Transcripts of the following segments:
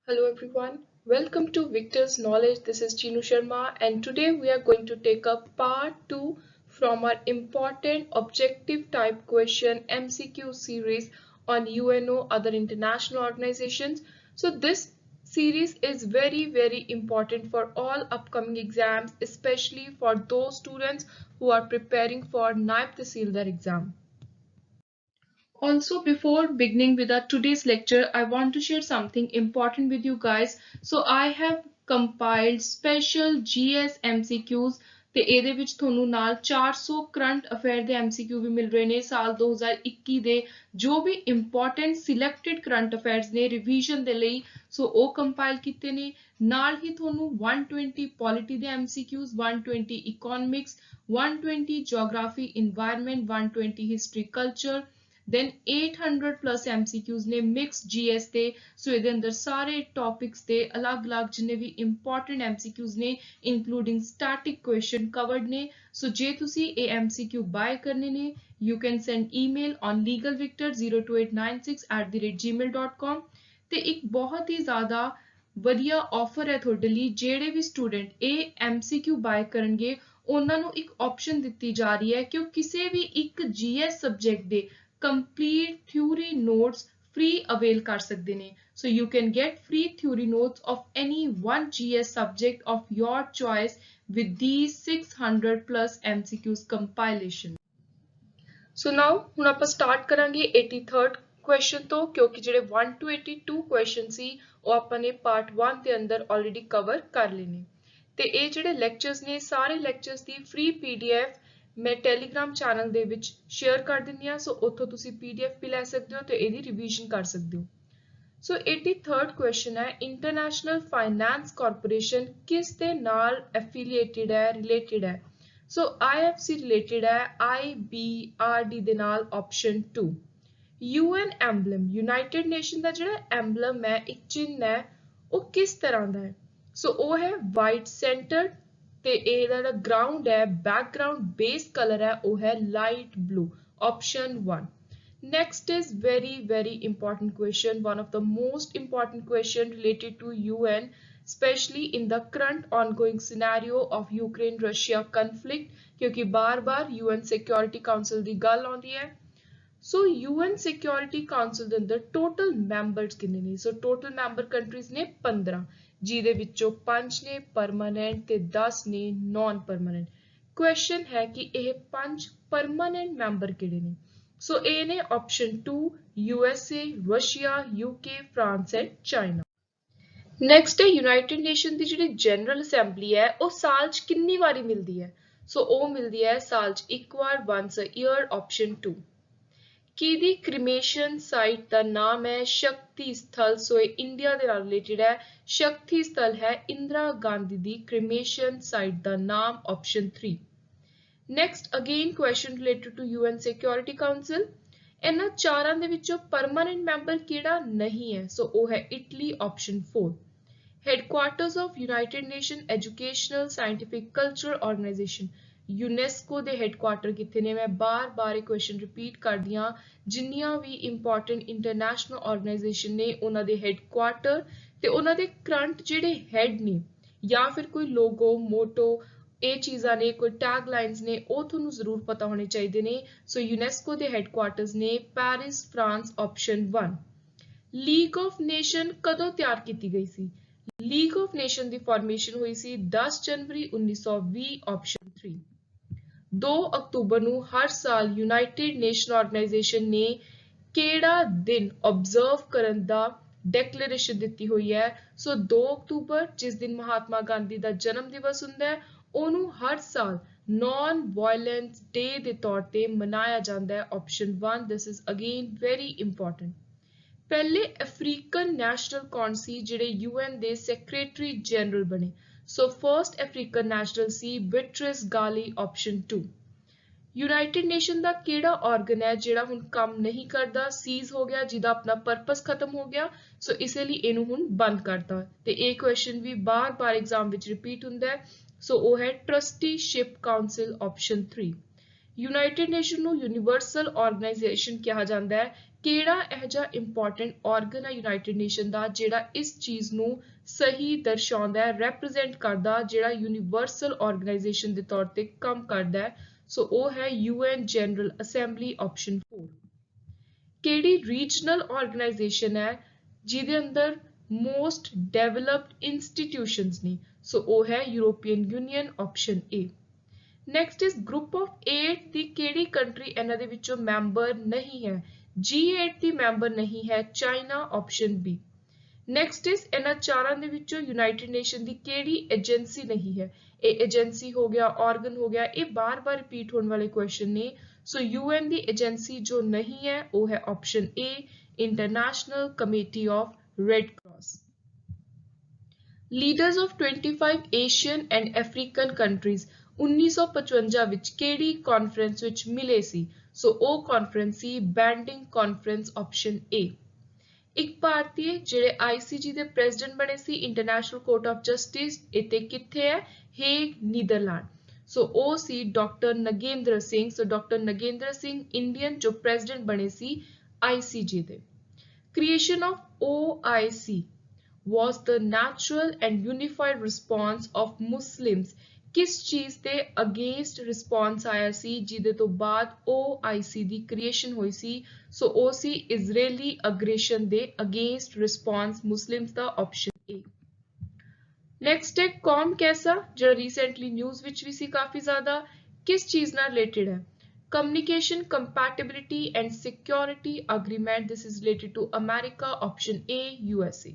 Hello everyone, welcome to Victor's Knowledge. This is Chinu Sharma, and today we are going to take up part 2 from our important objective type question MCQ series on UNO, other international organizations. So this series is very important for all upcoming exams, especially for those students who are preparing for Naib Tahsildar exam. Also, before beginning with our today's lecture, I want to share something important with you guys. So I have compiled special GS MCQs ਤੇ ਇਹਦੇ ਵਿੱਚ ਤੁਹਾਨੂੰ ਨਾਲ 400 current affair ਦੇ MCQ ਵੀ ਮਿਲ ਰਹੇ ਨੇ ਸਾਲ 2021 ਦੇ ਜੋ ਵੀ ਇੰਪੋਰਟੈਂਟ ਸਿਲੈਕਟਡ ਕਰੰਟ ਅਫੇਅਰਸ ਨੇ ਰਿਵੀਜ਼ਨ ਦੇ ਲਈ ਸੋ ਉਹ ਕੰਪਾਈਲ ਕੀਤੇ ਨੇ ਨਾਲ ਹੀ ਤੁਹਾਨੂੰ 120 ਪੋਲਿਟੀ ਦੇ MCQs 120 economics 120 geography environment 120 history culture then 800 plus MCQs ਨੇ mixed GS ਤੇ ਸੋ ਇਹਦੇ ਅੰਦਰ ਸਾਰੇ ਟੌਪਿਕਸ ਦੇ ਅਲੱਗ-ਅਲੱਗ ਜਿੰਨੇ ਵੀ ਇੰਪੋਰਟੈਂਟ MCQs ਨੇ including static question covered ਨੇ ਸੋ ਜੇ ਤੁਸੀਂ ਇਹ MCQ ਬਾय ਕਰਨੇ ਨੇ you can send email on legalvictor02896@gmail.com ਤੇ ਇੱਕ ਬਹੁਤ ਹੀ ਜ਼ਿਆਦਾ ਵਧੀਆ ਆਫਰ ਹੈ ਤੁਹਾਡੇ ਲਈ ਜਿਹੜੇ ਵੀ ਸਟੂਡੈਂਟ ਇਹ MCQ ਬਾय ਕਰਨਗੇ ਉਹਨਾਂ ਨੂੰ ਇੱਕ ਆਪਸ਼ਨ ਦਿੱਤੀ ਜਾ ਰਹੀ ਹੈ ਕਿ ਉਹ ਕਿਸੇ ਵੀ ਇੱਕ GS ਸਬਜੈਕਟ ਦੇ complete theory notes free avail ਕਰ ਸਕਦੇ ਨੇ so you can get free theory notes of any one GS subject of your choice with these 600 plus MCQs compilation so now ਹੁਣ ਆਪਾਂ ਸਟਾਰਟ ਕਰਾਂਗੇ 83rd ਕੁਐਸਚਨ ਤੋਂ ਕਿਉਂਕਿ ਜਿਹੜੇ 1 to 82 ਕੁਐਸਚਨ ਸੀ ਉਹ ਆਪਾਂ ਨੇ ਪਾਰਟ 1 ਦੇ ਅੰਦਰ ਆਲਰੇਡੀ ਕਵਰ ਕਰ ਲਏ ਨੇ ਤੇ ਇਹ ਜਿਹੜੇ ਲੈਕਚਰਸ ਨੇ ਸਾਰੇ ਲੈਕਚਰਸ ਦੀ ਫ੍ਰੀ PDF मैं टेलीग्राम चैनल ਦੇ ਵਿੱਚ ਸ਼ੇਅਰ ਕਰ ਦਿੰਦੀ ਹਾਂ ਸੋ ਉੱਥੋਂ ਤੁਸੀਂ PDF ਵੀ ਲੈ ਸਕਦੇ ਹੋ ਤੇ ਇਹਦੀ ਰਿਵੀਜ਼ਨ ਕਰ ਸਕਦੇ ਹੋ ਸੋ 83rd ਕੁਐਸਚਨ ਹੈ ਇੰਟਰਨੈਸ਼ਨਲ ਫਾਈਨਾਂਸ ਕਾਰਪੋਰੇਸ਼ਨ ਕਿਸ ਦੇ ਨਾਲ ਐਫੀਲੀਏਟਡ ਹੈ ਰਿਲੇਟਡ ਹੈ ਸੋ IFC ਰਿਲੇਟਡ ਹੈ IBRD ਦੇ ਨਾਲ ਆਪਸ਼ਨ 2 UN ਐਮਬਲਮ ਯੂਨਾਈਟਿਡ ਨੇਸ਼ਨ ਦਾ ਜਿਹੜਾ ਐਮਬਲਮ ਹੈ ਇੱਕ ਚਿੰਨ੍ਹ ਹੈ ਉਹ ਕਿਸ ਤਰ੍ਹਾਂ ਦਾ ਹੈ ਸੋ ਉਹ ਹੈ ਵਾਈਟ ਸੈਂਟਰਡ ਤੇ ਇਹਦਾ ਜਿਹੜਾ ਗਰਾਊਂਡ ਹੈ ਬੈਕਗਰਾਊਂਡ ਬੇਸ ਕਲਰ ਹੈ ਉਹ ਹੈ light blue option 1 next is very important question one of the most important question related to UN especially in the current ongoing scenario of Ukraine Russia conflict ਕਿਉਂਕਿ ਬਾਰ-ਬਾਰ UN Security Council ਦੀ ਗੱਲ ਆਉਂਦੀ ਹੈ ਸੋ UN Security Council ਦੇ ਅੰਦਰ total members ਕਿੰਨੇ ਨੇ ਸੋ total member countries ਨੇ 15 ਜਿਹਦੇ ਵਿੱਚੋਂ 5 ਨੇ ਪਰਮਾਨੈਂਟ ਤੇ 10 ਨੇ ਨਾਨ ਪਰਮਾਨੈਂਟ ਕੁਐਸਚਨ ਹੈ ਕਿ ਇਹ 5 ਪਰਮਾਨੈਂਟ ਮੈਂਬਰ ਕਿਹੜੇ ਨੇ ਸੋ ਇਹ ਨੇ option 2 USA Russia UK France and China next ਹੈ ਯੂਨਾਈਟਿਡ ਨੇਸ਼ਨ ਦੀ ਜਿਹੜੀ ਜਨਰਲ ਅਸੈਂਬਲੀ ਹੈ ਉਹ ਸਾਲ 'ਚ ਕਿੰਨੀ ਵਾਰੀ ਮਿਲਦੀ ਹੈ ਸੋ ਉਹ ਮਿਲਦੀ ਹੈ ਸਾਲ 'ਚ ਇੱਕ ਵਾਰ once a year ਆਪਸ਼ਨ 2 ਕਿਹਦੀ ਕ੍ਰੀਮੇਸ਼ਨ ਸਾਈਟ ਦਾ ਨਾਮ ਹੈ ਸ਼ਕਤੀ ਸਥਲ ਸੋ ਇਹ ਇੰਡੀਆ ਦੇ ਨਾਲ ਰਿਲੇਟਡ ਹੈ ਸ਼ਕਤੀ ਸਥਲ ਹੈ ਇੰਦਰਾ ਗਾਂਧੀ ਦੀ ਕ੍ਰੀਮੇਸ਼ਨ ਸਾਈਟ ਦਾ ਨਾਮ option 3 next again question related to UN security council ਇਹਨਾਂ ਚਾਰਾਂ ਦੇ ਵਿੱਚੋਂ ਪਰਮਾਨੈਂਟ ਮੈਂਬਰ ਕਿਹੜਾ ਨਹੀਂ ਹੈ ਸੋ ਉਹ ਹੈ Italy option 4 headquarters of United Nation Educational Scientific Cultural Organization UNESCO ਦੇ ਹੈਡਕੁਆਰਟਰ ਕਿੱਥੇ ਨੇ ਮੈਂ ਬਾਰ-ਬਾਰ ਇਹ ਕੁਐਸਚਨ ਰਿਪੀਟ ਕਰਦੀ ਹਾਂ ਜਿੰਨੀਆਂ ਵੀ ਇੰਪੋਰਟੈਂਟ ਇੰਟਰਨੈਸ਼ਨਲ ਆਰਗੇਨਾਈਜੇਸ਼ਨ ਨੇ ਉਹਨਾਂ ਦੇ ਹੈਡਕੁਆਰਟਰ ਤੇ ਉਹਨਾਂ ਦੇ ਕਰੰਟ ਜਿਹੜੇ ਹੈਡ ਨੇ ਜਾਂ ਫਿਰ ਕੋਈ ਲੋਗੋ ਮੋਟੋ ਇਹ ਚੀਜ਼ਾਂ ਨੇ ਕੋਈ ਟੈਗ ਲਾਈਨਸ ਨੇ ਉਹ ਤੁਹਾਨੂੰ ਜ਼ਰੂਰ ਪਤਾ ਹੋਣੇ ਚਾਹੀਦੇ ਨੇ ਸੋ ਯੂਨੈਸਕੋ ਦੇ ਹੈਡਕੁਆਰਟਰਸ ਨੇ Paris France option 1 league of nation ਕਦੋਂ ਤਿਆਰ ਕੀਤੀ ਗਈ ਸੀ league of nation the formation ਹੋਈ ਸੀ 10 ਜਨਵਰੀ 1920 ਆਪਸ਼ਨ 3 2 ਅਕਤੂਬਰ ਨੂੰ ਹਰ ਸਾਲ ਯੂਨਾਈਟਿਡ ਨੇਸ਼ਨ ਆਰਗੇਨਾਈਜੇਸ਼ਨ ਨੇ ਕਿਹੜਾ ਦਿਨ ਆਬਜ਼ਰਵ ਕਰਨ ਦਾ ਡੈਕਲੇਰੇਸ਼ਨ ਦਿੱਤੀ ਹੋਈ ਹੈ ਸੋ 2 ਅਕਤੂਬਰ ਜਿਸ ਦਿਨ ਮਹਾਤਮਾ ਗਾਂਧੀ ਦਾ ਜਨਮ ਦਿਵਸ ਹੁੰਦਾ ਹੈ ਉਹਨੂੰ ਹਰ ਸਾਲ ਨॉन ਵਾਇਲੈਂਸ ਡੇ ਦੇ ਤੌਰ ਤੇ ਮਨਾਇਆ ਜਾਂਦਾ ਹੈ option 1 this is again very important ਪਹਿਲੇ ਅਫਰੀਕਨ ਨੈਸ਼ਨਲ ਕੌਣ ਸੀ ਜਿਹੜੇ UN ਦੇ ਸੈਕਟਰੀ ਜਨਰਲ ਬਣੇ So first African national ਸੀ ਬਿਟਰਿਸ ਗਾਲੀ ਆਪਸ਼ਨ 2 ਯੂਨਾਈਟਿਡ ਨੇਸ਼ਨ ਦਾ ਕਿਹੜਾ ਆਰਗਨ ਹੈ ਜਿਹੜਾ ਹੁਣ ਕੰਮ ਨਹੀਂ ਕਰਦਾ ਸੀਜ਼ ਹੋ ਗਿਆ ਜਿਹਦਾ ਆਪਣਾ ਪਰਪਸ ਖਤਮ ਹੋ ਗਿਆ ਸੋ ਇਸੇ ਲਈ ਇਹਨੂੰ ਹੁਣ ਬੰਦ ਕਰਤਾ ਤੇ ਇਹ ਕੁਐਸਚਨ ਵੀ ਬਾਰ-ਬਾਰ ਐਗਜ਼ਾਮ ਵਿੱਚ ਰਿਪੀਟ ਹੁੰਦਾ ਹੈ ਸੋ ਉਹ ਹੈ ਟਰਸਟੀਸ਼ਿਪ ਕਾਉਂਸਲ ਆਪਸ਼ਨ 3 ਯੂਨਾਈਟਿਡ ਨੇਸ਼ਨ ਨੂੰ ਯੂਨੀਵਰਸਲ ਆਰਗੇਨਾਈਜੇਸ਼ਨ ਕਿਹਾ ਜਾਂਦਾ ਹੈ। ਕਿਹੜਾ ਇਹੋ ਜਿਹਾ ਇੰਪੋਰਟੈਂਟ ਆਰਗਨ ਹੈ ਯੂਨਾਈਟਿਡ ਨੇਸ਼ਨ ਦਾ ਜਿਹੜਾ ਇਸ ਚੀਜ਼ ਨੂੰ ਸਹੀ ਦਰਸਾਉਂਦਾ ਹੈ, ਰੈਪਰੈਜ਼ੈਂਟ ਕਰਦਾ, ਜਿਹੜਾ ਯੂਨੀਵਰਸਲ ਆਰਗੇਨਾਈਜੇਸ਼ਨ ਦੇ ਤੌਰ ਤੇ ਕੰਮ ਕਰਦਾ ਹੈ? ਸੋ ਉਹ ਹੈ UN ਜਨਰਲ ਅਸੈਂਬਲੀ, ਆਪਸ਼ਨ 4। ਕਿਹੜੀ ਰੀਜਨਲ ਆਰਗੇਨਾਈਜੇਸ਼ਨ ਹੈ ਜਿਹਦੇ ਅੰਦਰ ਮੋਸਟ ਡਿਵੈਲਪਡ ਇੰਸਟੀਟਿਊਸ਼ਨਸ ਨੇ? ਸੋ ਉਹ ਹੈ European union, option A। Next is group of 8 ਦੀ ਕਿਹੜੀ ਕੰਟਰੀ ਇਹਨਾਂ ਦੇ ਵਿੱਚੋਂ ਮੈਂਬਰ ਨਹੀਂ ਹੈ? G8 ਦੀ ਮੈਂਬਰ ਨਹੀਂ ਹੈ China, option B। Next is ਇਹਨਾਂ ਚਾਰਾਂ ਦੇ ਵਿੱਚੋਂ ਯੂਨਾਈਟਿਡ ਨੇਸ਼ਨ ਦੀ ਕਿਹੜੀ ਏਜੰਸੀ ਨਹੀਂ ਹੈ? ਇਹ ਏਜੰਸੀ ਹੋ ਗਿਆ, ਆਰਗਨ ਹੋ ਗਿਆ, ਇਹ ਬਾਰ-ਬਾਰ ਰਿਪੀਟ ਹੋਣ ਵਾਲੇ ਕੁਐਸਚਨ ਨੇ। ਸੋ UN ਦੀ ਏਜੰਸੀ ਜੋ ਨਹੀਂ ਹੈ ਉਹ ਹੈ option A, International Committee of Red Cross. Leaders of 25 Asian and African countries 1955 ਵਿੱਚ ਕਿਹੜੀ ਕਾਨਫਰੰਸ ਵਿੱਚ ਮਿਲੇ ਸੀ? ਸੋ ਉਹ ਕਾਨਫਰੰਸ ਸੀ ਬੈਂਡਿੰਗ ਕਾਨਫਰੰਸ, ਆਪਸ਼ਨ A। ਇੱਕ ਭਾਰਤੀ ਜਿਹੜੇ ICG ਦੇ ਪ੍ਰੈਜ਼ੀਡੈਂਟ ਬਣੇ ਸੀ, ਇੰਟਰਨੈਸ਼ਨਲ ਕੋਰਟ ਆਫ ਜਸਟਿਸ, ਇੱਥੇ ਕਿੱਥੇ ਹੈ? Hague, Netherland. ਸੋ ਉਹ ਸੀ doctor Nagendra Singh. So doctor Nagendra Singh Indian ਜੋ ਪ੍ਰੈਜ਼ੀਡੈਂਟ ਬਣੇ ਸੀ ICG ਦੇ। Creation of OIC was the natural and unified response of Muslims ਕਿਸ ਚੀਜ਼ ਤੇ ਅਗੇਂਸਟ ਰਿਸਪੌਂਸ ਆਇਆ ਸੀ ਜਿਹਦੇ ਤੋਂ ਬਾਅਦ OIC ਦੀ ਕ੍ਰੀਏਸ਼ਨ ਹੋਈ ਸੀ? ਸੋ ਉਹ ਸੀ ਇਜ਼ਰਾਈਲੀ ਅਗਰੈਸ਼ਨ ਦੇ against response Muslims the, option A। Next ਹੈ ਕੌਮ ਕੈਸਾ, ਜਿਹੜਾ ਰੀਸੈਂਟਲੀ ਨਿਊਜ਼ ਵਿੱਚ ਵੀ ਸੀ ਕਾਫੀ ਜ਼ਿਆਦਾ, ਕਿਸ ਚੀਜ਼ ਨਾਲ ਰਿਲੇਟਡ ਹੈ? Communication compatibility and security agreement, this is related to America, option A, USA।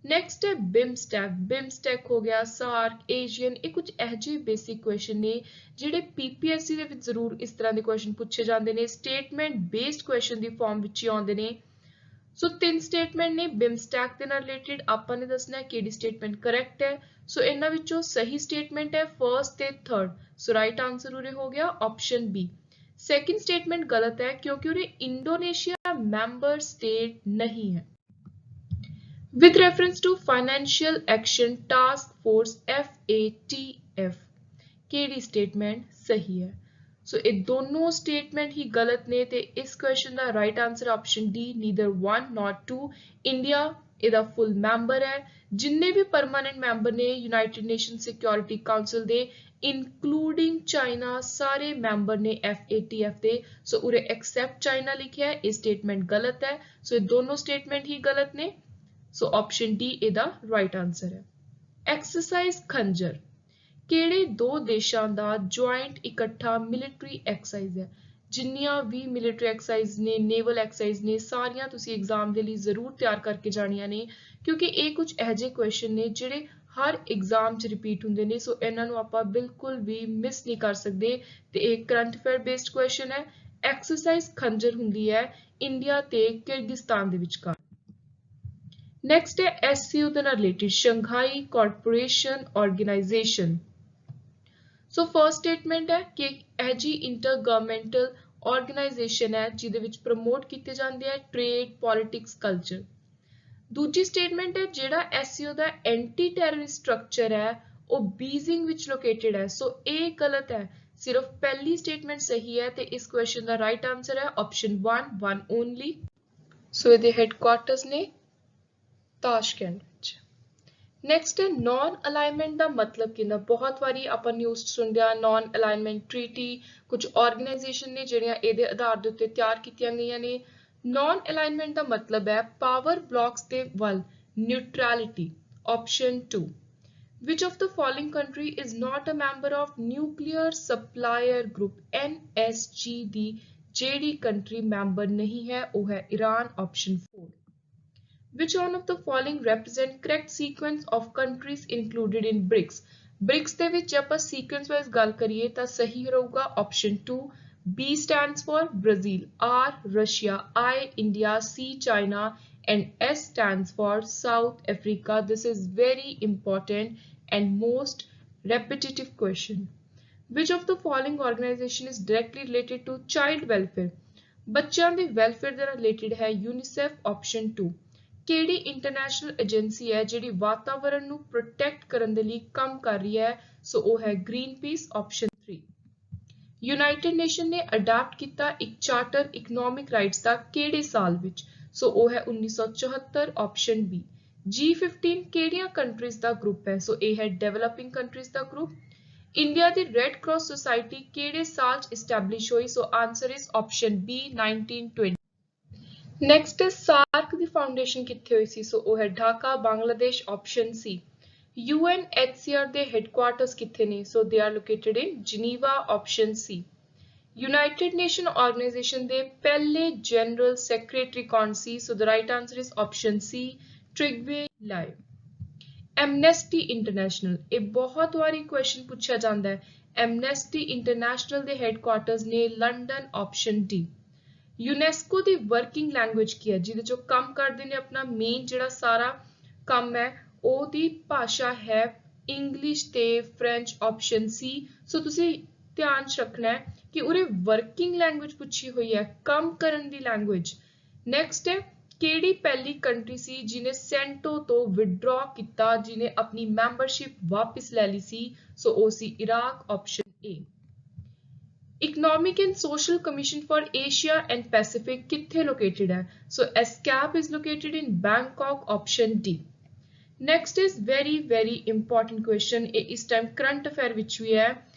Next ਹੈ ਬਿਮਸਟੈਕ। ਬਿਮਸਟੈਕ ਹੋ ਗਿਆ, ਸਾਰਕ, ਏਸ਼ੀਅਨ, ਇਹ ਕੁਝ ਇਹੋ ਜਿਹੇ ਬੇਸਿਕ ਕੁਐਸਚਨ ਨੇ ਜਿਹੜੇ PPSC ਦੇ ਵਿੱਚ ਜ਼ਰੂਰ ਇਸ ਤਰ੍ਹਾਂ ਦੇ ਕੁਐਸਚਨ ਪੁੱਛੇ ਜਾਂਦੇ ਨੇ, ਸਟੇਟਮੈਂਟ ਬੇਸਡ ਕੁਐਸਚਨ ਦੀ ਫਾਰਮ ਵਿੱਚ ਹੀ ਆਉਂਦੇ ਨੇ। ਸੋ 3 ਸਟੇਟਮੈਂਟ ਨੇ ਬਿਮਸਟੈਕ ਦੇ ਨਾਲ ਰਿਲੇਟਡ, ਆਪਾਂ ਨੇ ਦੱਸਣਾ ਹੈ ਕਿਹੜੀ ਸਟੇਟਮੈਂਟ ਕਰੈਕਟ ਹੈ। ਸੋ ਇਹਨਾਂ ਵਿੱਚੋਂ ਸਹੀ ਸਟੇਟਮੈਂਟ ਹੈ ਫਰਸਟ ਤੇ ਥਰਡ। ਸੋ ਰਾਈਟ ਆਂਸਰ ਉਰੇ ਹੋ ਗਿਆ ਆਪਸ਼ਨ B। ਸੈਕਿੰਡ ਸਟੇਟਮੈਂਟ ਗਲਤ ਹੈ ਕਿਉਂਕਿ ਉਰੇ ਇੰਡੋਨੇਸ਼ੀਆ ਮੈਂਬਰ ਸਟੇਟ ਨਹੀਂ ਹੈ। With reference to Financial Action Task Force FATF, ਕਿਹੜੀ ਸਟੇਟਮੈਂਟ ਸਹੀ ਹੈ? ਸੋ ਇਹ ਦੋਨੋਂ ਸਟੇਟਮੈਂਟ ਹੀ ਗਲਤ ਨੇ ਤੇ ਇਸ ਕੁਐਸਚਨ ਦਾ right answer option D, neither 1 nor 2। India ਇਹਦਾ ਫੁੱਲ ਮੈਂਬਰ ਹੈ। ਜਿੰਨੇ ਵੀ ਪਰਮਾਨੈਂਟ ਮੈਂਬਰ ਨੇ ਯੂਨਾਈਟਿਡ ਨੇਸ਼ਨ ਸਿਕਿਉਰਿਟੀ ਕਾਉਂਸਲ ਦੇ ਇਨਕਲੂਡਿੰਗ ਚਾਈਨਾ, ਸਾਰੇ ਮੈਂਬਰ ਨੇ FATF ਦੇ। ਸੋ ਉਰੇ ਐਕਸੈਪਟ ਚਾਈਨਾ ਲਿਖਿਆ ਹੈ, ਇਹ ਸਟੇਟਮੈਂਟ ਗਲਤ ਹੈ। ਸੋ ਇਹ ਦੋਨੋਂ ਸਟੇਟਮੈਂਟ ਹੀ ਗਲਤ ਨੇ। ਸੋ ਆਪਸ਼ਨ D ਇਹਦਾ ਰਾਈਟ ਆਂਸਰ ਹੈ। ਐਕਸਰਸਾਈਜ਼ ਖੰਜਰ ਕਿਹੜੇ ਦੋ ਦੇਸ਼ਾਂ ਦਾ ਜੁਆਇੰਟ ਇਕੱਠਾ ਮਿਲਟਰੀ ਐਕਸਰਸਾਈਜ਼ ਹੈ? ਜਿੰਨੀਆਂ ਵੀ ਮਿਲਟਰੀ ਐਕਸਰਸਾਈਜ਼ ਨੇ, ਨੇਵਲ ਐਕਸਰਸਾਈਜ਼ ਨੇ, ਸਾਰੀਆਂ ਤੁਸੀਂ ਐਗਜ਼ਾਮ ਦੇ ਲਈ ਜ਼ਰੂਰ ਤਿਆਰ ਕਰਕੇ ਜਾਣੀਆਂ ਨੇ ਕਿਉਂਕਿ ਇਹ ਕੁਝ ਇਹੋ ਜਿਹੇ ਕੁਐਸਚਨ ਨੇ ਜਿਹੜੇ ਹਰ ਐਗਜ਼ਾਮ 'ਚ ਰਿਪੀਟ ਹੁੰਦੇ ਨੇ। ਸੋ ਇਹਨਾਂ ਨੂੰ ਆਪਾਂ ਬਿਲਕੁਲ ਵੀ ਮਿਸ ਨਹੀਂ ਕਰ ਸਕਦੇ ਤੇ ਇਹ ਕਰੰਟ ਅਫੇਅਰ ਬੇਸਡ ਕੁਐਸਚਨ ਹੈ। ਐਕਸਰਸਾਈਜ਼ ਖੰਜਰ ਹੁੰਦੀ ਹੈ ਇੰਡੀਆ ਤੇ ਕਿਰਗਿਸਤਾਨ ਦੇ ਵਿਚਕਾਰ। ਨੈਕਸਟ ਹੈ SCO ਦੇ ਨਾਲ ਰਿਲੇਟਡ, ਸ਼ੰਘਾਈ ਕੋਆਪਰੇਸ਼ਨ ਆਰਗੇਨਾਈਜੇਸ਼ਨ। ਸੋ ਫਰਸਟ ਸਟੇਟਮੈਂਟ ਹੈ ਕਿ ਇਹ ਜੀ ਇੰਟਰ ਗਵਰਨਮੈਂਟਲ ਆਰਗੇਨਾਈਜੇਸ਼ਨ ਹੈ ਜਿਹਦੇ ਵਿੱਚ ਪ੍ਰਮੋਟ ਕੀਤੇ ਜਾਂਦੇ ਆ ਟ੍ਰੇਡ, ਪੋਲਿਟਿਕਸ, ਕਲਚਰ। ਦੂਜੀ ਸਟੇਟਮੈਂਟ ਹੈ ਜਿਹੜਾ SCO ਦਾ ਐਂਟੀ ਟੈਰਰਿਸਟ ਸਟਰਕਚਰ ਹੈ ਉਹ ਬੀਜ਼ਿੰਗ ਵਿੱਚ ਲੋਕੇਟਡ ਹੈ। ਸੋ ਇਹ ਗਲਤ ਹੈ, ਸਿਰਫ ਪਹਿਲੀ ਸਟੇਟਮੈਂਟ ਸਹੀ ਹੈ ਤੇ ਇਸ ਕੁਐਸਚਨ ਦਾ ਰਾਈਟ ਆਂਸਰ ਹੈ ਆਪਸ਼ਨ 1, 1 ਓਨਲੀ। ਸੋ ਇਹਦੇ ਹੈਡਕੁਆਰਟਰਸ ਨੇ ਤਾਸ਼ਕੈਂਟ ਵਿੱਚ। ਨੈਕਸਟ ਹੈ ਨॉन ਅਲਾਈਨਮੈਂਟ ਦਾ ਮਤਲਬ ਕੀ ਹੁੰਦਾ? ਬਹੁਤ ਵਾਰੀ ਆਪਾਂ ਨਿਊਜ਼ ਸੁਣਦੇ ਆ ਨॉन ਅਲਾਈਨਮੈਂਟ ਟ੍ਰੀਟੀ, ਕੁਝ ਆਰਗੇਨਾਈਜੇਸ਼ਨ ਨੇ ਜਿਹੜੀਆਂ ਇਹਦੇ ਆਧਾਰ ਦੇ ਉੱਤੇ ਤਿਆਰ ਕੀਤੀਆਂ ਗਈਆਂ ਨੇ। ਨॉन ਅਲਾਈਨਮੈਂਟ ਦਾ ਮਤਲਬ ਹੈ ਪਾਵਰ ਬਲੌਕਸ ਦੇ ਵੱਲ ਨਿਊਟਰੈਲਿਟੀ, option 2। Which of the following country is not a member of Nuclear Supplier Group NSG ਦੀ ਜਿਹੜੀ ਕੰਟਰੀ ਮੈਂਬਰ ਨਹੀਂ ਹੈ ਉਹ ਹੈ Iran, option 4। Which one of the following represent correct sequence of countries included in BRICS? BRICS ਦੇ ਵਿੱਚ ਆਪਾਂ sequence wise ਗੱਲ ਕਰੀਏ ਤਾਂ ਸਹੀ ਰਹੂਗਾ option 2। B stands for Brazil, R Russia, I India, C China and S stands for South Africa. This is very important and most repetitive question. Which of the following organization is directly related to child welfare? ਬੱਚਿਆਂ ਦੇ welfare ਦੇ ਨਾਲ related ਹੈ UNICEF, option 2। ਕਿਹੜੀ international agency ਹੈ ਜਿਹੜੀ ਵਾਤਾਵਰਣ ਨੂੰ ਪ੍ਰੋਟੈਕਟ ਕਰਨ ਦੇ ਲਈ ਕੰਮ ਕਰ ਰਹੀ ਹੈ? ਸੋ ਉਹ ਹੈ ਗ੍ਰੀਨਪੀਸ, ਆਪਸ਼ਨ 3। यूनाइटेड नेशन ने अडाप्ट किया एक चार्टर इकनॉमिक राइट्स का किहड़े साल विच? सो वो है 1974 ऑप्शन बी। G15 किहड़ियां कंट्रीज का ग्रुप है? सो ए है डेवलपिंग कंट्रीज का ग्रुप। इंडिया दी रेड क्रॉस सोसाइटी किहड़े साल एस्टैब्लिश हुई? So answer is option B 1920। Next is SAARC दी फाउंडेशन कित्थे हुई सी? सो वो है Dhaka Bangladesh option C. UNHCR दे हेडक्वार्टर्स कित्थे ने? So they are located in Geneva option C. United Nation Organization दे पहले जनरल सेक्रेटरी कौन सी? So the right answer is option C Trygve Lie. Amnesty International ये बहुत बारी क्वेश्चन पूछा जाता है। एमनेस्टी इंटरनेशनल दे हेडक्वार्टर्स ने लंडन ऑप्शन डी। यूनेस्को दी वर्किंग लैंग्वेज की है जिहदे चों काम करदे ने अपना मेन जिहड़ा सारा काम है ओदी भाषा है इंग्लिश ते फ्रेंच ऑप्शन सी। सो तुसी ध्यान च रखना है कि उरे वर्किंग लैंग्वेज पूछी हुई है काम करन दी लैंग्वेज। नेक्स्ट है केड़ी पहली कंट्री सी जिन्हें सेंटो तो विड्रॉ किया जिन्हें अपनी मैंबरशिप वापस ले ली सी? सो ओ सी Iraq option A. Economic and Social Commission for Asia and Pacific कित्थे located है? So ESCAP is located in Bangkok option D. Next is very important question ये इस टाइम करंट अफेयर विच भी है।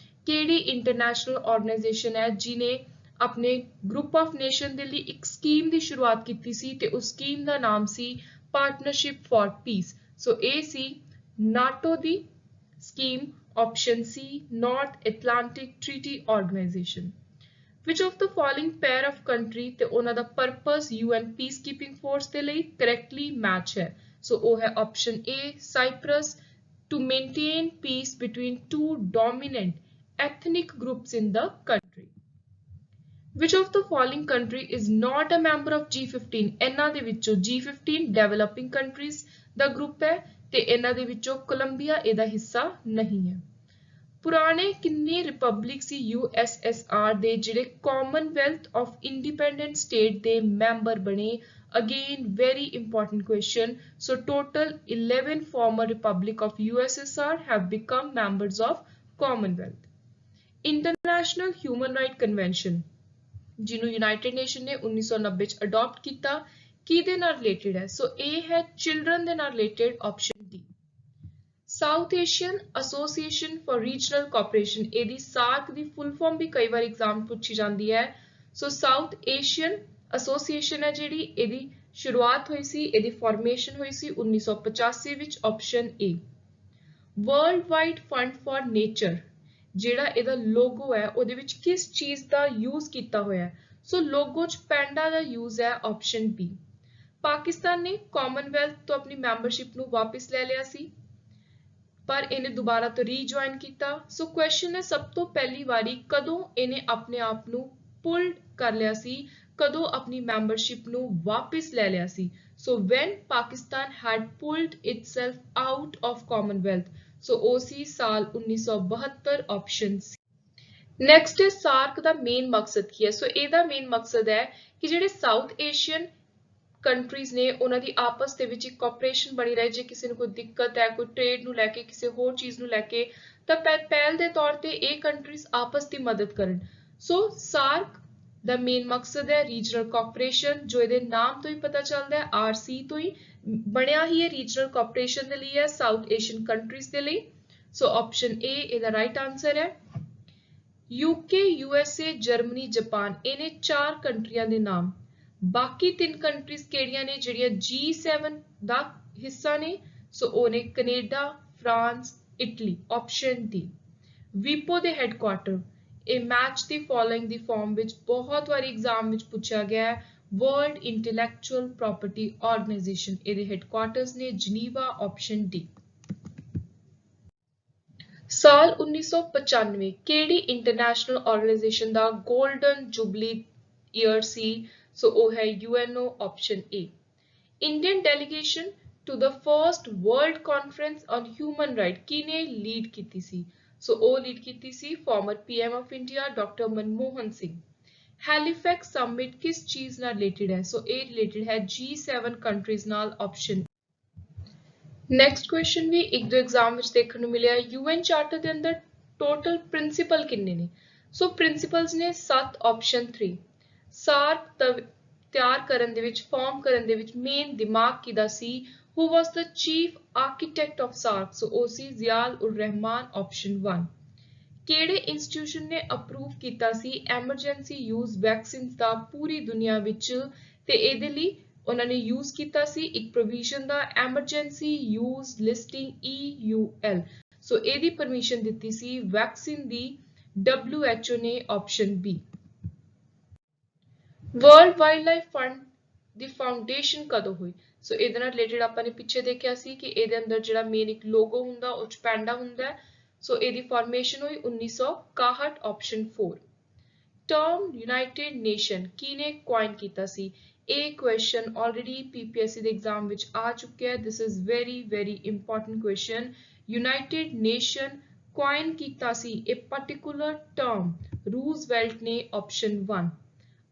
केड़ी इंटरनेशनल ऑर्गेनाइजेशन है जिन्हें अपने ग्रुप ऑफ नेशन दे लिए एक स्कीम की शुरुआत की सी ते उस स्कीम का नाम सी पार्टनरशिप फॉर पीस? सो ए सी नाटो दी scheme option C North Atlantic Treaty Organization। Which of the following pair of country ਤੇ ਉਹਨਾਂ ਦਾ purpose UN peacekeeping force ਦੇ ਲਈ correctly match है? So ਉਹ है option A Cyprus to maintain peace between two dominant ethnic groups in the country। Which of the following country is not a member of G15? ਇਹਨਾਂ ਦੇ ਵਿੱਚੋਂ G15 developing countries ਦਾ group ਹੈ ਤੇ ਇਹਨਾਂ ਦੇ ਵਿੱਚੋਂ ਕੋਲੰਬੀਆ ਇਹਦਾ ਹਿੱਸਾ ਨਹੀਂ ਹੈ। ਪੁਰਾਣੇ ਕਿੰਨੇ ਰਿਪਬਲਿਕ ਸੀ USSR ਦੇ ਜਿਹੜੇ ਕਾਮਨਵੈਲਥ ਆਫ ਇੰਡੀਪੈਂਡੈਂਟ ਸਟੇਟ ਦੇ ਮੈਂਬਰ ਬਣੇ? Again very important question. So total 11 former republic of USSR have become members of Commonwealth। International human right convention ਜਿਹਨੂੰ ਯੂਨਾਈਟਿਡ ਨੇਸ਼ਨ ਨੇ 1990 ਚ ਅਡਾਪਟ ਕੀਤਾ ਕਿਹਦੇ ਨਾਲ ਰਿਲੇਟਡ ਹੈ? ਸੋ ਇਹ ਹੈ ਚਿਲਡਰਨ ਦੇ ਨਾਲ related option D. South Asian association for regional cooperation ਇਹਦੀ ਸਾਰਕ ਦੀ ਫੁੱਲ ਫਾਰਮ ਵੀ ਕਈ ਵਾਰ ਐਗਜ਼ਾਮ ਪੁੱਛੀ ਜਾਂਦੀ ਹੈ। ਸੋ ਸਾਊਥ ਏਸ਼ੀਅਨ ਐਸੋਸੀਏਸ਼ਨ ਹੈ ਜਿਹੜੀ ਇਹਦੀ ਸ਼ੁਰੂਆਤ ਹੋਈ ਸੀ ਇਹਦੀ ਫਾਰਮੇਸ਼ਨ ਹੋਈ ਸੀ 1985 ਵਿੱਚ option A. World wide fund for nature ਜਿਹੜਾ ਇਹਦਾ ਲੋਗੋ ਹੈ ਉਹਦੇ ਵਿੱਚ ਕਿਸ ਚੀਜ਼ ਦਾ ਯੂਜ਼ ਕੀਤਾ ਹੋਇਆ ਹੈ? ਸੋ ਲੋਗੋ ਚ ਪੈਂਡਾ ਦਾ ਯੂਜ਼ ਹੈ ਆਪਸ਼ਨ ਬੀ। ਪਾਕਿਸਤਾਨ ਨੇ ਕਾਮਨਵੈਲਥ ਤੋਂ ਆਪਣੀ ਮੈਂਬਰਸ਼ਿਪ ਨੂੰ ਵਾਪਸ ਲੈ ਲਿਆ ਸੀ ਪਰ ਇਹਨੇ ਦੁਬਾਰਾ ਤੋਂ ਰੀਜੁਆਇਨ ਕੀਤਾ। ਸੋ ਕੁਐਸਚਨ ਹੈ ਸਭ ਤੋਂ ਪਹਿਲੀ ਵਾਰੀ ਕਦੋਂ ਇਹਨੇ ਆਪਣੇ ਆਪ ਨੂੰ ਪੁੱਲ ਕਰ ਲਿਆ ਸੀ? ਕਦੋਂ ਆਪਣੀ ਮੈਂਬਰਸ਼ਿਪ ਨੂੰ ਵਾਪਸ ਲੈ ਲਿਆ ਸੀ? So when Pakistan had pulled itself out of Commonwealth. So ਉਹ ਸੀ ਸਾਲ 1972 ਆਪਸ਼ਨ ਸੀ। ਨੈਕਸਟ ਹੈ ਸਾਰਕ ਦਾ ਮੇਨ ਮਕਸਦ ਕੀ ਹੈ? ਸੋ ਇਹਦਾ ਮੇਨ ਮਕਸਦ ਹੈ ਕਿ ਜਿਹੜੇ ਸਾਊਥ ਏਸ਼ੀਅਨ ਕੰਟਰੀਜ਼ ਨੇ ਉਹਨਾਂ ਦੀ ਆਪਸ ਦੇ ਵਿੱਚ ਇੱਕ ਕੋਆਪਰੇਸ਼ਨ ਬਣੀ ਰਹੇ। ਜੇ ਕਿਸੇ ਨੂੰ ਕੋਈ ਦਿੱਕਤ ਹੈ ਕੋਈ ਟ੍ਰੇਡ ਨੂੰ ਲੈ ਕੇ ਕਿਸੇ ਹੋਰ ਚੀਜ਼ ਨੂੰ ਲੈ ਕੇ ਤਾਂ ਪਹਿਲ ਦੇ ਤੌਰ ਤੇ ਇਹ ਕੰਟਰੀਜ਼ ਆਪਸ ਦੀ ਮਦਦ ਕਰਨ। ਸੋ ਸਾਰਕ ਦਾ ਮੇਨ ਮਕਸਦ ਹੈ ਰੀਜਨਲ ਕੋਆਪਰੇਸ਼ਨ ਜੋ ਇਹਦੇ ਨਾਮ ਤੋਂ ਹੀ ਪਤਾ ਚੱਲਦਾ ਹੈ RC ਤੋਂ ਹੀ ਬਣਿਆ ਹੀ ਹੈ ਰੀਜਨਲ ਕੋਆਪਰੇਸ਼ਨ ਦੇ ਲਈ ਹੈ ਸਾਊਥ ਏਸ਼ੀਅਨ ਕੰਟਰੀਜ਼ ਦੇ ਲਈ। ਸੋ ਆਪਸ਼ਨ ਏ ਇਹਦਾ ਰਾਈਟ ਆਨਸਰ ਹੈ। UK USA ਜਰਮਨੀ ਜਾਪਾਨ ਇਹਨੇ 4 ਕੰਟਰੀਆਂ ਦੇ ਨਾਮ। ਬਾਕੀ 3 ਕੰਟਰੀਜ਼ ਕਿਹੜੀਆਂ ਨੇ ਜਿਹੜੀਆਂ G7 ਦਾ ਹਿੱਸਾ ਨੇ? ਸੋ ਉਹ ਨੇ Canada France Italy option D. ਵੀਪੋ ਦੇ ਹੈਡਕੁਆਰਟਰ ਇਹ ਮੈਚ ਦੀ ਫੋਲੋਇੰਗ ਦੀ ਫਾਰਮ ਵਿੱਚ ਬਹੁਤ ਵਾਰੀ ਐਗਜ਼ਾਮ ਵਿੱਚ ਪੁੱਛਿਆ ਗਿਆ ਹੈ ਵਰਲਡ ਇੰਟੈਲੈਕਚੁਅਲ ਪ੍ਰਾਪਰਟੀ ਆਰਗੇਨਾਈਜੇਸ਼ਨ ਇਹਦੇ ਹੈਡਕੁਆਰਟਰਸ ਨੇ ਜਨੀਵਾ ਆਪਸ਼ਨ ਡੀ। ਸਾਲ 1995 ਕਿਹੜੀ ਇੰਟਰਨੈਸ਼ਨਲ ਆਰਗੇਨਾਈਜੇਸ਼ਨ ਦਾ 골ਡਨ ਜੁਬਲੀ ਈਅਰ ਸੀ? ਸੋ ਉਹ ਹੈ UNO option A. Indian delegation to the first World Conference on Human Right ਕਿਹਨੇ ਲੀਡ ਕੀਤੀ ਸੀ? ਸੋ ਉਹ ਲੀਡ ਕੀਤੀ ਸੀ former PM of India doctor Manmohan Singh. Halifax summit ਕਿਸ ਚੀਜ਼ ਨਾਲ ਰਿਲੇਟਡ ਹੈ? ਸੋ ਇਹ ਰਿਲੇਟਡ ਹੈ G7 ਕੰਟਰੀਜ਼ ਨਾਲ ਆਪਸ਼ਨ। ਨੈਕਸਟ ਕੁਐਸਚਨ ਵੀ ਇੱਕ ਦੋ ਐਗਜ਼ਾਮ ਵਿੱਚ ਦੇਖਣ ਨੂੰ ਮਿਲਿਆ UN ਚਾਰਟਰ ਦੇ ਅੰਦਰ ਟੋਟਲ ਪ੍ਰਿੰਸੀਪਲ ਕਿੰਨੇ ਨੇ? ਸੋ ਪ੍ਰਿੰਸੀਪਲਸ ਨੇ 7 ਆਪਸ਼ਨ 3 ਸਾਰਕ ਤਿਆਰ ਕਰਨ ਦੇ ਵਿੱਚ ਫਾਰਮ ਕਰਨ ਦੇ ਵਿੱਚ ਮੇਨ ਦਿਮਾਗ ਕਿਹਦਾ ਸੀ who was the chief architect of SARC so ਉਹ ਸੀ ਜ਼ਿਆਲ ਉਰ ਰਹਿਮਾਨ ਆਪਸ਼ਨ 1 ਕਿਹੜੇ ਇੰਸਟੀਟਿਊਸ਼ਨ ਨੇ ਅਪਰੂਵ ਕੀਤਾ ਸੀ ਐਮਰਜੈਂਸੀ ਯੂਜ਼ ਵੈਕਸੀਨਸ ਦਾ ਪੂਰੀ ਦੁਨੀਆ ਵਿੱਚ ਤੇ ਇਹਦੇ ਲਈ ਉਹਨਾਂ ਨੇ ਯੂਜ਼ ਕੀਤਾ ਸੀ ਇੱਕ ਪ੍ਰੋਵੀਜ਼ਨ ਦਾ ਐਮਰਜੈਂਸੀ ਯੂਜ਼ ਲਿਸਟਿੰਗ EUL ਸੋ ਇਹਦੀ ਪਰਮਿਸ਼ਨ ਦਿੱਤੀ ਸੀ ਵੈਕਸੀਨ ਦੀ WHO ਨੇ option B world wildlife fund ਦੀ ਫਾਊਂਡੇਸ਼ਨ ਕਦੋਂ ਹੋਈ ਸੋ ਇਹਦੇ ਨਾਲ ਰਿਲੇਟਡ ਆਪਾਂ ਨੇ ਪਿੱਛੇ ਦੇਖਿਆ ਸੀ ਕਿ ਇਹਦੇ ਅੰਦਰ ਜਿਹੜਾ ਮੇਨ ਇੱਕ ਲੋਗੋ ਹੁੰਦਾ ਉਹ ਚ ਪੈਂਡਾ ਹੁੰਦਾ ਹੈ ਸੋ ਇਹਦੀ ਫਾਰਮੇਸ਼ਨ ਹੋਈ 1961 ਆਪਸ਼ਨ 4 ਟਰਮ ਯੂਨਾਈਟਿਡ ਨੇਸ਼ਨ ਕਿਹਨੇ ਕੁਆਇਨ ਕੀਤਾ ਸੀ ਇਹ ਕੁਐਸਚਨ ਆਲਰੇਡੀ PPSC ਦੇ ਐਗਜ਼ਾਮ ਵਿੱਚ ਆ ਚੁੱਕਿਆ ਹੈ this is very important question United nation coin ਕੀਤਾ ਸੀ ਇਹ ਪਾਰਟਿਕੂਲਰ ਟਰਮ ਰੂਜ਼ਵੈਲਟ ਨੇ ਆਪਸ਼ਨ 1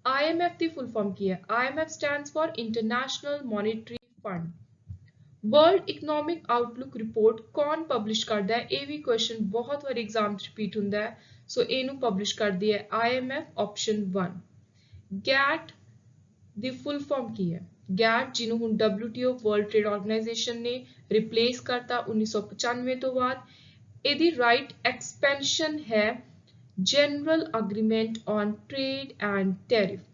IMF ਦੀ ਫੁੱਲ ਫਾਰਮ ਕੀ ਹੈ IMF stands for International Monetary Fund world economic outlook report ਕੌਣ ਪਬਲਿਸ਼ ਕਰਦਾ ਹੈ ਇਹ ਵੀ ਕੁਐਸਚਨ ਬਹੁਤ ਵਾਰ ਐਗਜ਼ਾਮ ਚ ਰਿਪੀਟ ਹੁੰਦਾ ਹੈ ਸੋ ਇਹਨੂੰ ਪਬਲਿਸ਼ ਕਰਦੀ ਹੈ IMF ਆਪਸ਼ਨ 1 GATT ਦੀ ਫੁੱਲ ਫਾਰਮ ਕੀ ਹੈ GATT ਜਿਹਨੂੰ ਹੁਣ WTO ਵਰਲਡ ਟ੍ਰੇਡ ਆਰਗੇਨਾਈਜੇਸ਼ਨ ਨੇ ਰਿਪਲੇਸ ਕਰਤਾ 1995 ਤੋਂ ਬਾਅਦ ਇਹਦੀ ਰਾਈਟ ਐਕਸਪੈਂਸ਼ਨ ਹੈ General Agreement on Trade and Tariff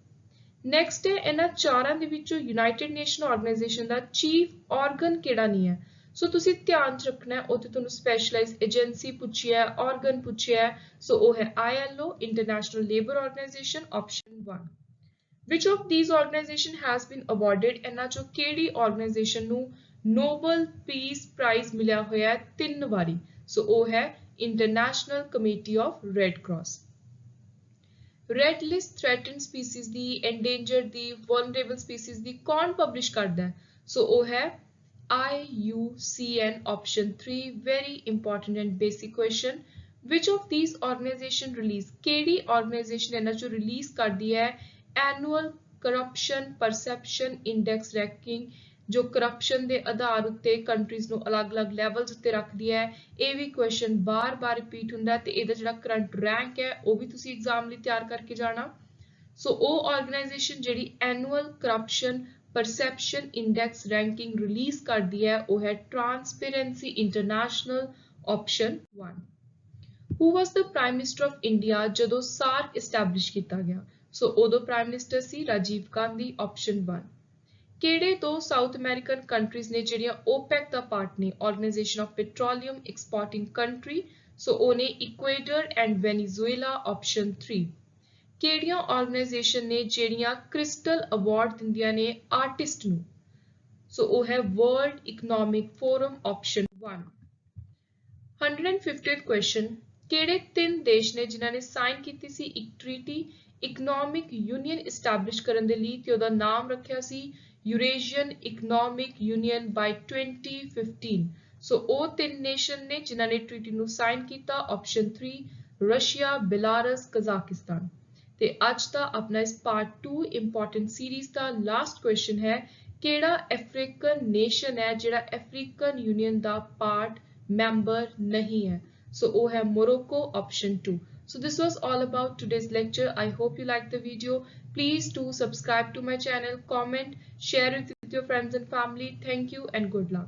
next ਹੈ ਇਹਨਾਂ ਚਾਰਾਂ ਦੇ ਵਿੱਚੋਂ ਯੂਨਾਈਟਿਡ ਨੇਸ਼ਨ ਆਰਗੇਨਾਈਜੇਸ਼ਨ ਦਾ ਚੀਫ ਆਰਗਨ ਕਿਹੜਾ ਨਹੀਂ ਹੈ ਸੋ ਤੁਸੀਂ ਧਿਆਨ ਚ ਰੱਖਣਾ ਹੈ ਉੱਥੇ ਤੁਹਾਨੂੰ ਸਪੈਸ਼ਲਾਈਜ਼ ਏਜੰਸੀ ਪੁੱਛੀ ਹੈ ਆਰਗਨ ਪੁੱਛਿਆ ਹੈ ਸੋ ਉਹ ਹੈ ILO international labour organisation option 1 which of these organization has been awarded ਇਹਨਾਂ ਚੋਂ ਕਿਹੜੀ ਆਰਗੇਨਾਈਜੇਸ਼ਨ ਨੂੰ ਨੋਬਲ ਪੀਸ ਪ੍ਰਾਈਜ਼ ਮਿਲਿਆ ਹੋਇਆ ਹੈ 3 ਵਾਰੀ ਸੋ ਉਹ ਹੈ international Committee of Red cross red list threatened species the endangered the vulnerable species ਦੀ ਕੌਣ ਪਬਲਿਸ਼ ਕਰਦਾ ਹੈ ਸੋ ਉਹ ਹੈ IUCN option 3 very important and basic question which of these organization release ਕਿਹੜੀ organization ਇਹਨਾਂ ਚੋਂ ਰਿਲੀਜ਼ ਕਰਦੀ ਹੈ annual corruption perception index ranking ਜੋ ਕਰਪਸ਼ਨ ਦੇ ਆਧਾਰ ਉੱਤੇ ਕੰਟਰੀਜ਼ ਨੂੰ ਅਲੱਗ-ਅਲੱਗ ਲੈਵਲਸ ਉੱਤੇ ਰੱਖਦੀ ਹੈ ਇਹ ਵੀ ਕੁਐਸਚਨ ਬਾਰ-ਬਾਰ ਰਿਪੀਟ ਹੁੰਦਾ ਤੇ ਇਹਦਾ ਜਿਹੜਾ ਕਰੰਟ ਰੈਂਕ ਹੈ ਉਹ ਵੀ ਤੁਸੀਂ ਐਗਜ਼ਾਮ ਲਈ ਤਿਆਰ ਕਰਕੇ ਜਾਣਾ ਸੋ ਉਹ ਆਰਗੇਨਾਈਜੇਸ਼ਨ ਜਿਹੜੀ annual corruption perception index ranking release ਕਰਦੀ ਹੈ ਉਹ ਹੈ transparency international option 1 Who was the Prime Minister of India ਜਦੋਂ SARC ਐਸਟੈਬਲਿਸ਼ ਕੀਤਾ ਗਿਆ ਸੋ ਉਦੋਂ ਪ੍ਰਾਈਮ ਮਿਨਿਸਟਰ ਸੀ ਰਾਜੀਵ ਗਾਂਧੀ ਆਪਸ਼ਨ 1 ਕਿਹੜੇ ਦੋ ਸਾਊਥ ਅਮਰੀਕਨ ਕੰਟਰੀਜ਼ ਨੇ ਜਿਹੜੀਆਂ OPEC ਦਾ ਪਾਰਟ ਨੇ organisation of petroleum exporting country ਸੋ ਉਹ ਨੇ ਇਕੁਏਡਰ ਐਂਡ ਵੈਨੀਜ਼ੁਏਲਾ ਆਪਸ਼ਨ 3 ਕਿਹੜੀਆਂ ਆਰਗੇਨਾਈਜੇਸ਼ਨ ਨੇ ਜਿਹੜੀਆਂ ਕ੍ਰਿਸਟਲ ਅਵਾਰਡ ਦਿੰਦੀਆਂ ਨੇ ਆਰਟਿਸਟ ਨੂੰ ਸੋ ਉਹ ਹੈ world economic forum option 1 150th question ਕਿਹੜੇ 3 ਦੇਸ਼ ਨੇ ਜਿਨ੍ਹਾਂ ਨੇ ਸਾਈਨ ਕੀਤੀ ਸੀ ਇੱਕ ਟ੍ਰੀਟੀ ਇਕਨੋਮਿਕ ਯੂਨੀਅਨ ਐਸਟੈਬਲਿਸ਼ ਕਰਨ ਦੇ ਲਈ ਤੇ ਉਹਦਾ ਨਾਮ ਰੱਖਿਆ ਸੀ Eurasian Economic Union by 2015 ਸੋ ਉਹ 3 ਨੇਸ਼ਨ ਨੇ ਜਿਨ੍ਹਾਂ ਨੇ ਟ੍ਰੀਟੀ ਨੂੰ ਸਾਈਨ ਕੀਤਾ ਆਪਸ਼ਨ 3 ਰਸ਼ੀਆ ਬੇਲਾਰਸ ਕਜ਼ਾਕਿਸਤਾਨ ਤੇ ਅੱਜ ਦਾ ਆਪਣਾ ਇਸ ਪਾਰਟ 2 ਇੰਪੋਰਟੈਂਟ ਸੀਰੀਜ਼ ਦਾ ਲਾਸਟ ਕੁਐਸਚਨ ਹੈ ਕਿਹੜਾ ਅਫਰੀਕਨ ਨੇਸ਼ਨ ਹੈ ਜਿਹੜਾ ਅਫਰੀਕਨ ਯੂਨੀਅਨ ਦਾ ਪਾਰਟ ਮੈਂਬਰ ਨਹੀਂ ਹੈ ਸੋ ਉਹ ਹੈ Morocco option 2 So this was all about today's lecture. I hope you liked the video. Please do subscribe to my channel, comment, share it with your friends and family. Thank you and good luck.